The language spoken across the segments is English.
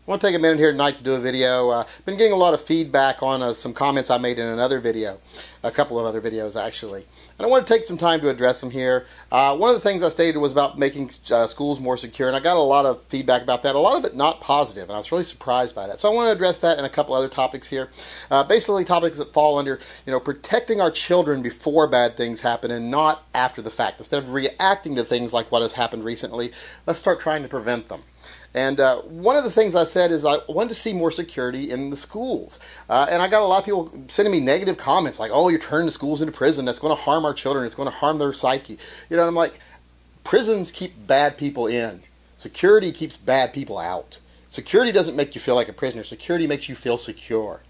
I want to take a minute here tonight to do a video. I've been getting a lot of feedback on some comments I made in another video, a couple of other videos actually. And I want to take some time to address them here. One of the things I stated was about making schools more secure, and I got a lot of feedback about that, a lot of it not positive, and I was really surprised by that. So I want to address that and a couple other topics here. Basically topics that fall under, protecting our children before bad things happen and not after the fact. Instead of reacting to things like what has happened recently, let's start trying to prevent them. And one of the things I said is I wanted to see more security in the schools. And I got a lot of people sending me negative comments like, oh, you're turning the schools into prison. That's going to harm our children. It's going to harm their psyche. And I'm like, prisons keep bad people in. Security keeps bad people out. Security doesn't make you feel like a prisoner. Security makes you feel secure.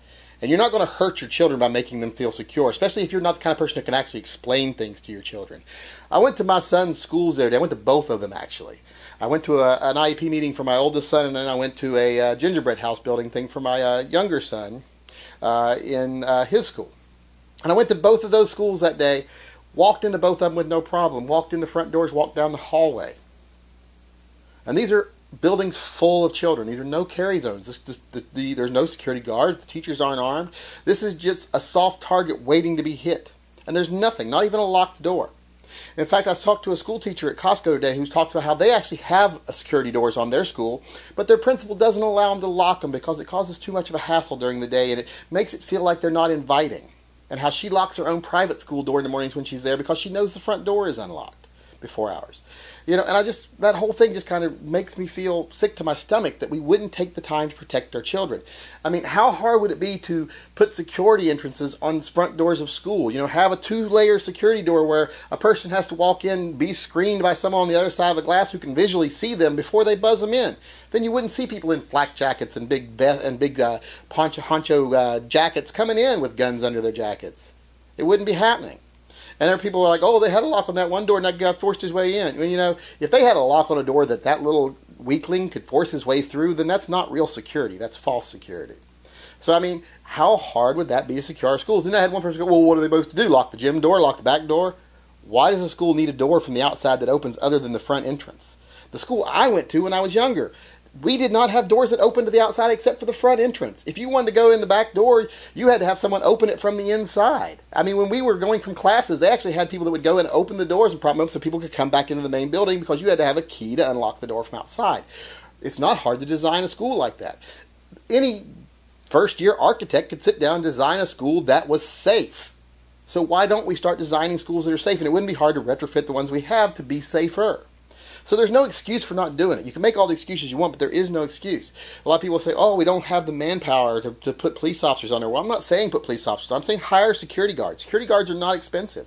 And you're not going to hurt your children by making them feel secure, especially if you're not the kind of person who can actually explain things to your children. I went to my son's schools the other day. I went to both of them, actually. I went to an IEP meeting for my oldest son, and then I went to a gingerbread house building thing for my younger son in his school. And I went to both of those schools that day, walked into both of them with no problem, walked in the front doors, walked down the hallway. And these are buildings full of children. These are no carry zones. There's no security guards. The teachers aren't armed. This is just a soft target waiting to be hit. And there's nothing, not even a locked door. In fact, I talked to a school teacher at Costco today who talks about how they actually have security doors on their school, but their principal doesn't allow them to lock them because it causes too much of a hassle during the day and it makes it feel like they're not inviting. And how she locks her own private school door in the mornings when she's there because she knows the front door is unlocked before hours. And that whole thing just kind of makes me feel sick to my stomach that we wouldn't take the time to protect our children. I mean, how hard would it be to put security entrances on front doors of school? Have a 2-layer security door where a person has to walk in, be screened by someone on the other side of a glass who can visually see them before they buzz them in. Then you wouldn't see people in flak jackets and big poncho jackets coming in with guns under their jackets. It wouldn't be happening. And there are people who are like, oh, they had a lock on that one door and that guy forced his way in. If they had a lock on a door that little weakling could force his way through, then that's not real security. That's false security. So, how hard would that be to secure our schools? Then I had one person go, well, what are they supposed to do? Lock the gym door, lock the back door? Why does a school need a door from the outside that opens other than the front entrance? The school I went to when I was younger, we did not have doors that opened to the outside except for the front entrance. If you wanted to go in the back door, you had to have someone open it from the inside. When we were going from classes, they actually had people that would go and open the doors and prop them up so people could come back into the main building because you had to have a key to unlock the door from outside. It's not hard to design a school like that. Any first-year architect could sit down and design a school that was safe. So why don't we start designing schools that are safe? And it wouldn't be hard to retrofit the ones we have to be safer. So there's no excuse for not doing it. You can make all the excuses you want, but there is no excuse. A lot of people say, oh, we don't have the manpower to put police officers on there. Well, I'm not saying put police officers on. I'm saying hire security guards. Security guards are not expensive.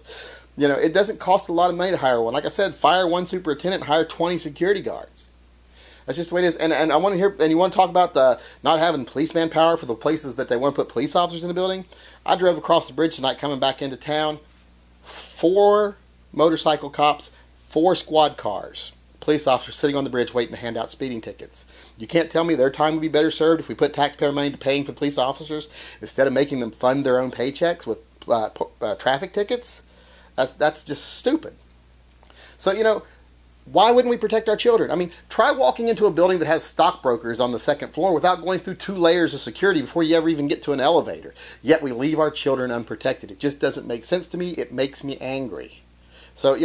It doesn't cost a lot of money to hire one. Like I said, fire one superintendent and hire 20 security guards. That's just the way it is. And I want to hear, and you want to talk about the not having police manpower for the places that they want to put police officers in the building? I drove across the bridge tonight coming back into town. 4 motorcycle cops, 4 squad cars. Police officers sitting on the bridge waiting to hand out speeding tickets. You can't tell me their time would be better served if we put taxpayer money to paying for the police officers instead of making them fund their own paychecks with traffic tickets? That's just stupid. So, why wouldn't we protect our children? Try walking into a building that has stockbrokers on the second floor without going through 2 layers of security before you ever even get to an elevator. Yet we leave our children unprotected. It just doesn't make sense to me. It makes me angry. So,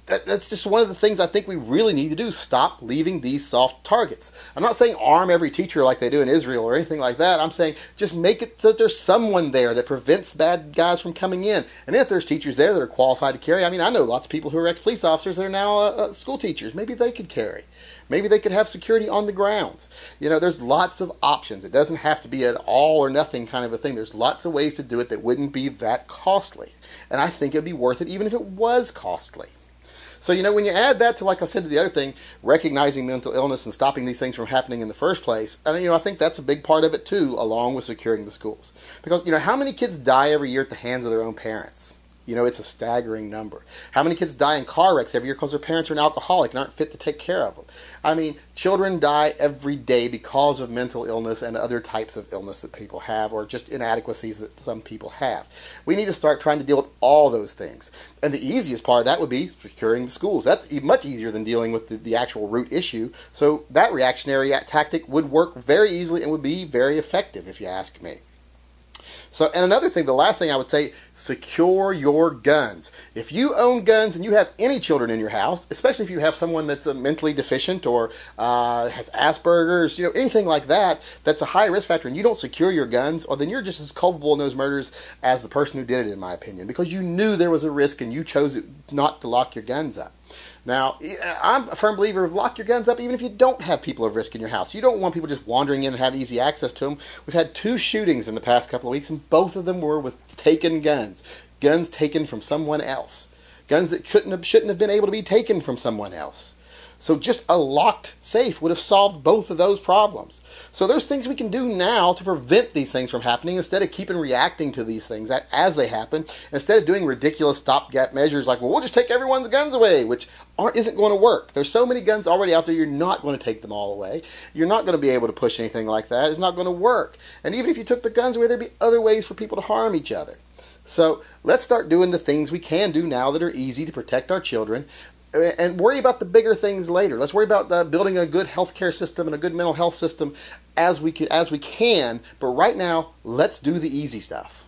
that's just one of the things I think we really need to do. Stop leaving these soft targets. I'm not saying arm every teacher like they do in Israel or anything like that. I'm saying just make it so that there's someone there that prevents bad guys from coming in. And if there's teachers there that are qualified to carry, I know lots of people who are ex-police officers that are now school teachers. Maybe they could carry. Maybe they could have security on the grounds. There's lots of options. It doesn't have to be an all or nothing kind of a thing. There's lots of ways to do it that wouldn't be that costly. And I think it'd be worth it even if it was costly. So, when you add that to, like I said, to the other thing, recognizing mental illness and stopping these things from happening in the first place, I think that's a big part of it too, along with securing the schools. Because, how many kids die every year at the hands of their own parents? You know, it's a staggering number. How many kids die in car wrecks every year because their parents are an alcoholic and aren't fit to take care of them? I mean, children die every day because of mental illness and other types of illness that people have, or just inadequacies that some people have. We need to start trying to deal with all those things. And the easiest part of that would be securing the schools. That's much easier than dealing with the actual root issue. So that reactionary tactic would work very easily and would be very effective, if you ask me. So, and another thing, the last thing I would say, secure your guns. If you own guns and you have any children in your house, especially if you have someone that's mentally deficient or has Asperger's, anything like that, that's a high risk factor, and you don't secure your guns, or then you're just as culpable in those murders as the person who did it, in my opinion, because you knew there was a risk and you chose not to lock your guns up. Now, I'm a firm believer of lock your guns up even if you don't have people of risk in your house. You don't want people just wandering in and have easy access to them. We've had 2 shootings in the past couple of weeks, and both of them were with taken guns. Guns taken from someone else. Guns that shouldn't have been able to be taken from someone else. So just a locked safe would have solved both of those problems. So there's things we can do now to prevent these things from happening instead of keeping reacting to these things as they happen. Instead of doing ridiculous stopgap measures like, well, we'll just take everyone's guns away, which isn't going to work. There's so many guns already out there, you're not going to take them all away. You're not going to be able to push anything like that. It's not going to work. And even if you took the guns away, there'd be other ways for people to harm each other. So let's start doing the things we can do now that are easy to protect our children, and worry about the bigger things later. Let's worry about building a good healthcare system and a good mental health system as we can. But right now, let's do the easy stuff.